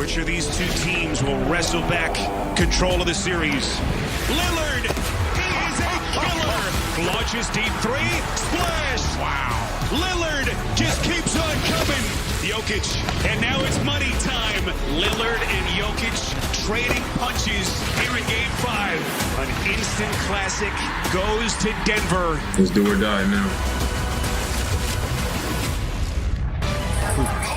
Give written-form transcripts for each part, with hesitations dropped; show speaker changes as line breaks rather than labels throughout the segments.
Which of these two teams will wrestle back control of the series? Lillard, he is a killer. Launches deep three, splash. Wow. Lillard just keeps on coming. Jokic, and now it's money time. Lillard and Jokic trading punches here in Game 5. An instant classic goes to Denver.
It's do or die now.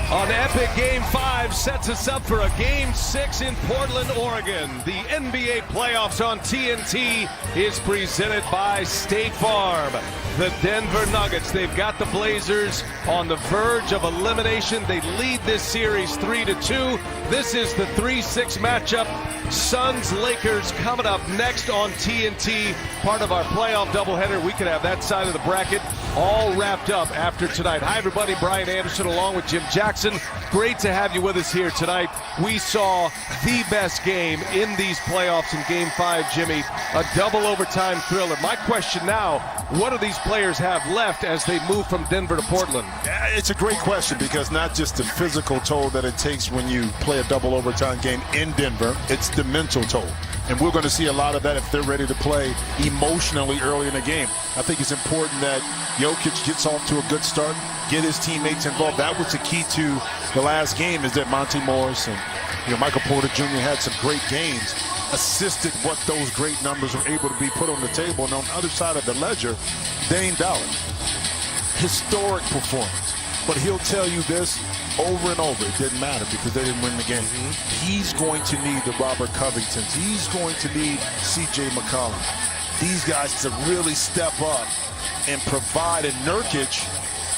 An epic Game 5 sets us up for a Game 6 in Portland, Oregon. The NBA playoffs on TNT is presented by State Farm. The Denver Nuggets, they've got the Blazers on the verge of elimination. They lead this series 3-2. This is the 3-6 matchup. Suns-Lakers coming up next on TNT. Part of our playoff doubleheader. We could have that side of the bracket all wrapped up after tonight. Hi, everybody. Brian Anderson along with Jim Jackson. Great to have you with us here tonight. We saw the best game in these playoffs in Game 5, Jimmy. A double overtime thriller. My question now, what do these players have left as they move from Denver to Portland?
It's a great question because not just the physical toll that it takes when you play a double overtime game in Denver, it's the mental toll. And we're going to see a lot of that if they're ready to play emotionally early in the game. I think it's important that Jokic gets off to a good start, get his teammates involved. That was the key to the last game, is that Monte Morris and Michael Porter Jr. had some great games, assisted what those great numbers were able to be put on the table. And on the other side of the ledger, Dame Dollar, historic performance. But he'll tell you this over and over, it didn't matter because they didn't win the game. He's going to need the Robert Covingtons. He's going to need C.J. McCollum. These guys to really step up and provide. And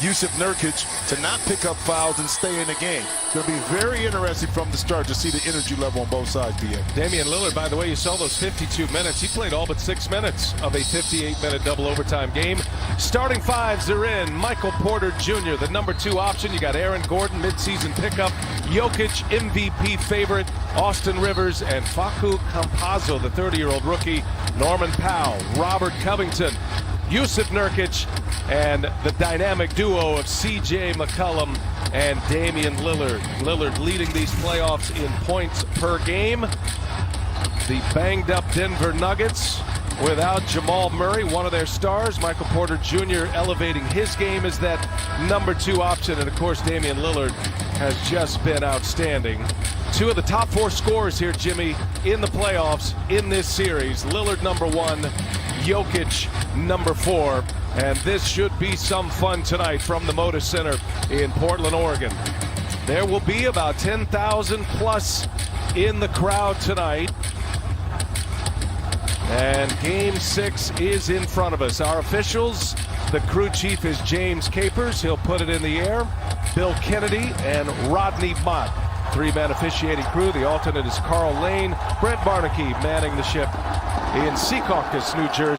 Yusuf Nurkic, to not pick up fouls and stay in the game. It's going to be very interesting from the start to see the energy level on both sides, BA.
Damian Lillard, by the way, you saw those 52 minutes. He played all but 6 minutes of a 58-minute double overtime game. Starting fives are in. Michael Porter Jr., the number 2 option. You got Aaron Gordon, midseason pickup. Jokic, MVP favorite. Austin Rivers and Facu Campazzo, the 30-year-old rookie. Norman Powell, Robert Covington, Yusuf Nurkic, and the dynamic duo of C.J. McCollum and Damian Lillard. Lillard leading these playoffs in points per game. The banged-up Denver Nuggets without Jamal Murray, one of their stars. Michael Porter Jr. elevating his game as that number 2 option. And, of course, Damian Lillard has just been outstanding. 2 of the top 4 scorers here, Jimmy, in the playoffs in this series. Lillard, number 1. Jokic, number 4. And this should be some fun tonight from the Moda Center in Portland, Oregon. There will be about 10,000 plus in the crowd tonight. And Game 6 is in front of us. Our officials, the crew chief is James Capers. He'll put it in the air. Bill Kennedy and Rodney Mott. 3-man officiating crew. The alternate is Carl Lane. Brent Barnaky manning the ship in Secaucus, New Jersey.